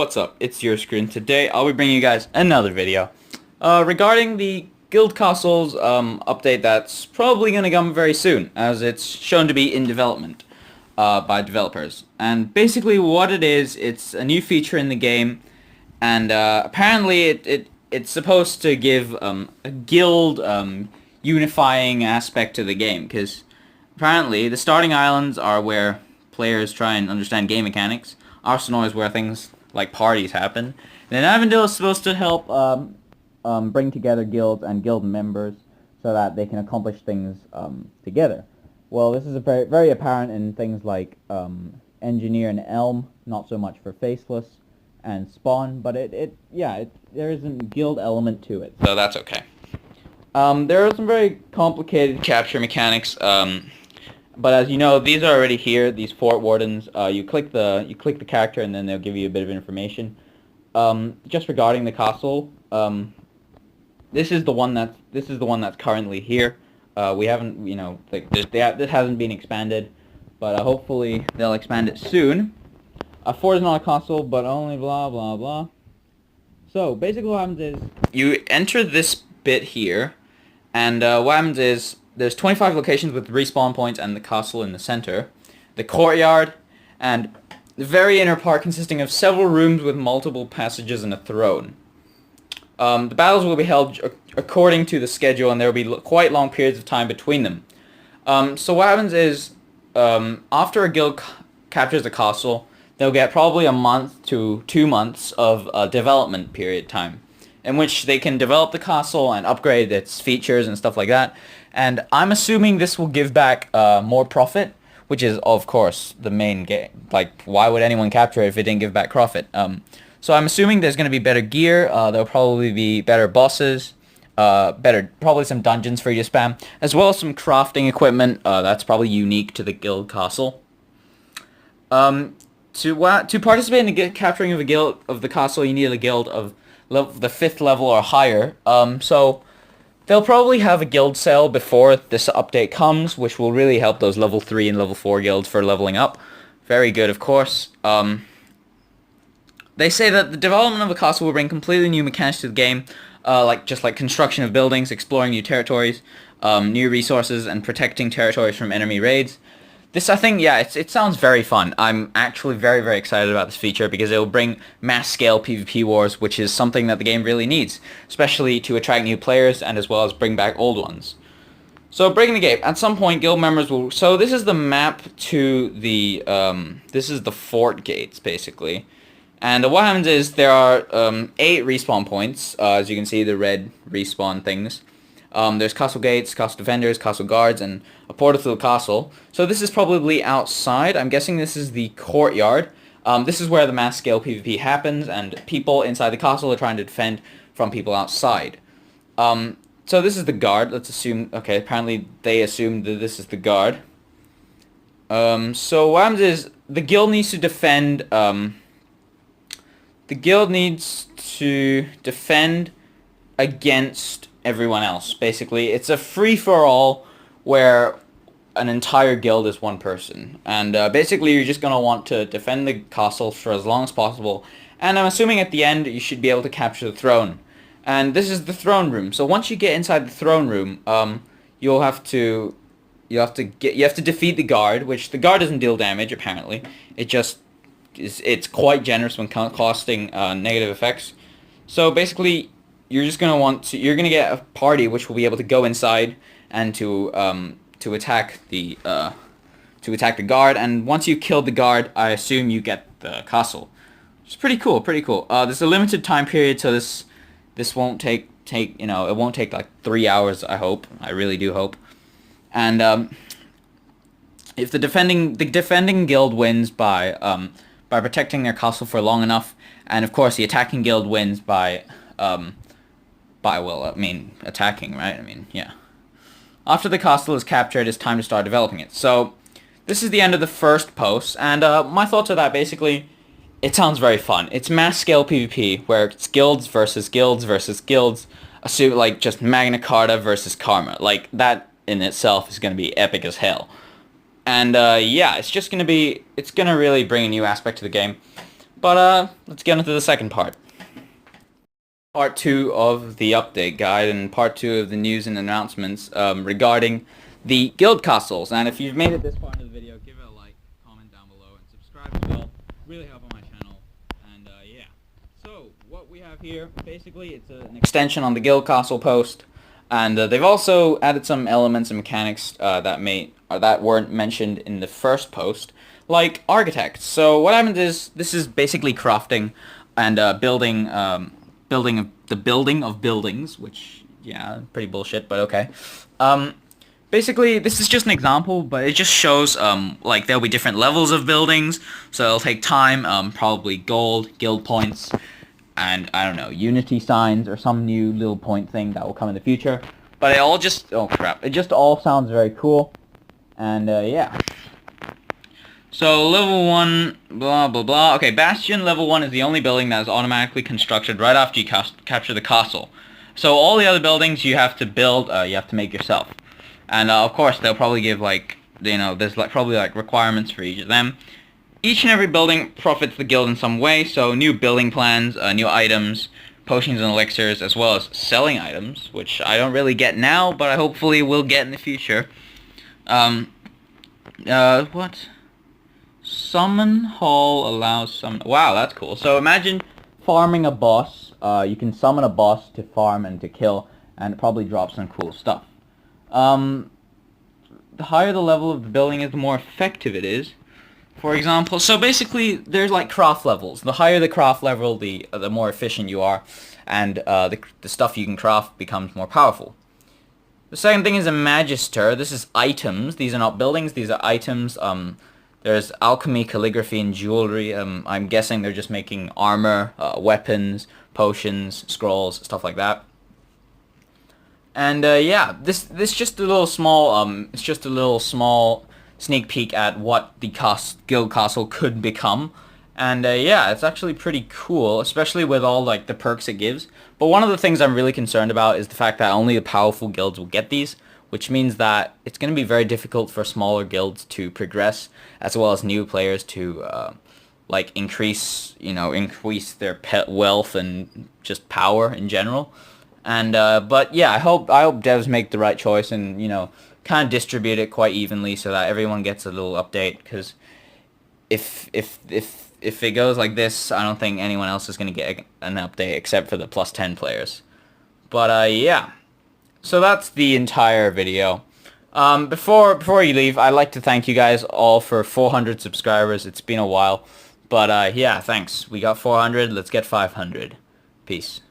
What's up? It's Urscrewed, and today I'll be bringing you guys another video regarding the Guild Castles update that's probably going to come very soon, as it's shown to be in development by developers. And basically what it is, it's a new feature in the game, and apparently it's supposed to give a guild unifying aspect to the game, because apparently the starting islands are where players try and understand game mechanics. Arsenal is where things like parties happen. And then Avondale is supposed to help bring together guilds and guild members so that they can accomplish things together. Well, this is very, very apparent in things like Engineer and Elm, not so much for Faceless and Spawn, but there is a guild element to it, so that's okay. There are some very complicated capture mechanics, but as you know, these are already here. These fort wardens. You click the character, and then they'll give you a bit of information. Just regarding the castle, this is the one that's currently here. We haven't, this hasn't been expanded, but hopefully they'll expand it soon. Fort is not a castle, but only blah blah blah. So basically, what happens is you enter this bit here, and what happens is there's 25 locations with respawn points and the castle in the center, the courtyard, and the very inner part consisting of several rooms with multiple passages and a throne. The battles will be held according to the schedule, and there will be quite long periods of time between them. So what happens is, after a guild captures a castle, they'll get probably a month to 2 months of development period time, in which they can develop the castle and upgrade its features and stuff like that. And I'm assuming this will give back more profit, which is, of course, the main game. Like, why would anyone capture it if it didn't give back profit? So I'm assuming there's going to be better gear, there'll probably be better bosses, probably some dungeons for you to spam, as well as some crafting equipment that's probably unique to the guild castle. To participate in the capturing of a guild of the castle, you need a guild of the 5th level or higher. So they'll probably have a guild sale before this update comes, which will really help those level 3 and level 4 guilds for leveling up. Very good, of course. They say that the development of the castle will bring completely new mechanics to the game, like construction of buildings, exploring new territories, new resources, and protecting territories from enemy raids. This, I think, it sounds very fun. I'm actually very, very excited about this feature because it will bring mass-scale PvP wars, which is something that the game really needs, especially to attract new players and as well as bring back old ones. So, breaking the game. At some point, guild members will... So, this is the map to the... this is the fort gates, basically. And what happens is there are 8 respawn points, as you can see, the red respawn things. There's castle gates, castle defenders, castle guards, and a portal to the castle. So this is probably outside. I'm guessing this is the courtyard. This is where the mass-scale PvP happens, and people inside the castle are trying to defend from people outside. So this is the guard. Let's assume... Okay, apparently they assumed that this is the guard. So what happens is the guild needs to defend... the guild needs to defend against everyone else, basically. It's a free-for-all where an entire guild is one person. And basically you're just going to want to defend the castle for as long as possible. And I'm assuming at the end you should be able to capture the throne. And this is the throne room. So once you get inside the throne room, you have to defeat the guard, which the guard doesn't deal damage apparently. It's quite generous when costing negative effects. So basically you're going to get a party which will be able to go inside and to attack the guard, and once you kill the guard, I assume you get the castle. It's pretty cool, there's a limited time period, so this won't take it won't take like 3 hours, I hope. I really do hope. And if the defending guild wins by protecting their castle for long enough, and of course the attacking guild wins by attacking, right? Yeah. After the castle is captured, it's time to start developing it. So, this is the end of the first post, and my thoughts are that basically, it sounds very fun. It's mass-scale PvP, where it's guilds versus guilds versus guilds, assume like just Magna Carta versus Karma. Like, that in itself is going to be epic as hell. And yeah, it's going to really bring a new aspect to the game. But let's get into the second part. Part 2 of the update guide and part 2 of the news and announcements regarding the guild castles. And if you've made it this far into the video, give it a like, comment down below, and subscribe as well. Really help on my channel. And yeah. So what we have here, basically, it's an extension on the guild castle post, and they've also added some elements and mechanics that weren't mentioned in the first post, like architects. So what happened is this is basically crafting and building the building of buildings, which, yeah, pretty bullshit, but okay. Basically, this is just an example, but it just shows, like, there'll be different levels of buildings, so it'll take time, probably gold, guild points, and, I don't know, unity signs, or some new little point thing that will come in the future. But it all just, oh crap, it just all sounds very cool, and, yeah. So, level 1, blah, blah, blah. Okay, Bastion level 1 is the only building that is automatically constructed right after you capture the castle. So, all the other buildings you have to build, you have to make yourself. And, of course, they'll probably give, like, you know, there's probably requirements for each of them. Each and every building profits the guild in some way, so new building plans, new items, potions and elixirs, as well as selling items, which I don't really get now, but I hopefully will get in the future. What? Summon Hall allows some... Wow, that's cool. So imagine farming a boss. You can summon a boss to farm and to kill, and it probably drops some cool stuff. The higher the level of the building is, the more effective it is. For example, so basically, there's like craft levels. The higher the craft level, the more efficient you are, and the stuff you can craft becomes more powerful. The second thing is a Magister. This is items. These are not buildings. These are items. There's alchemy, calligraphy, and jewelry. I'm guessing they're just making armor, weapons, potions, scrolls, stuff like that. And yeah, this just a little small. It's just a little small sneak peek at what the guild castle could become. And yeah, it's actually pretty cool, especially with all like the perks it gives. But one of the things I'm really concerned about is the fact that only the powerful guilds will get these, which means that it's going to be very difficult for smaller guilds to progress, as well as new players to like increase their pet wealth and just power in general. And but yeah, I hope devs make the right choice and kind of distribute it quite evenly so that everyone gets a little update. Because if it goes like this, I don't think anyone else is going to get an update except for the +10 players. But yeah. So that's the entire video. Before you leave, I'd like to thank you guys all for 400 subscribers. It's been a while. But yeah, thanks. We got 400. Let's get 500. Peace.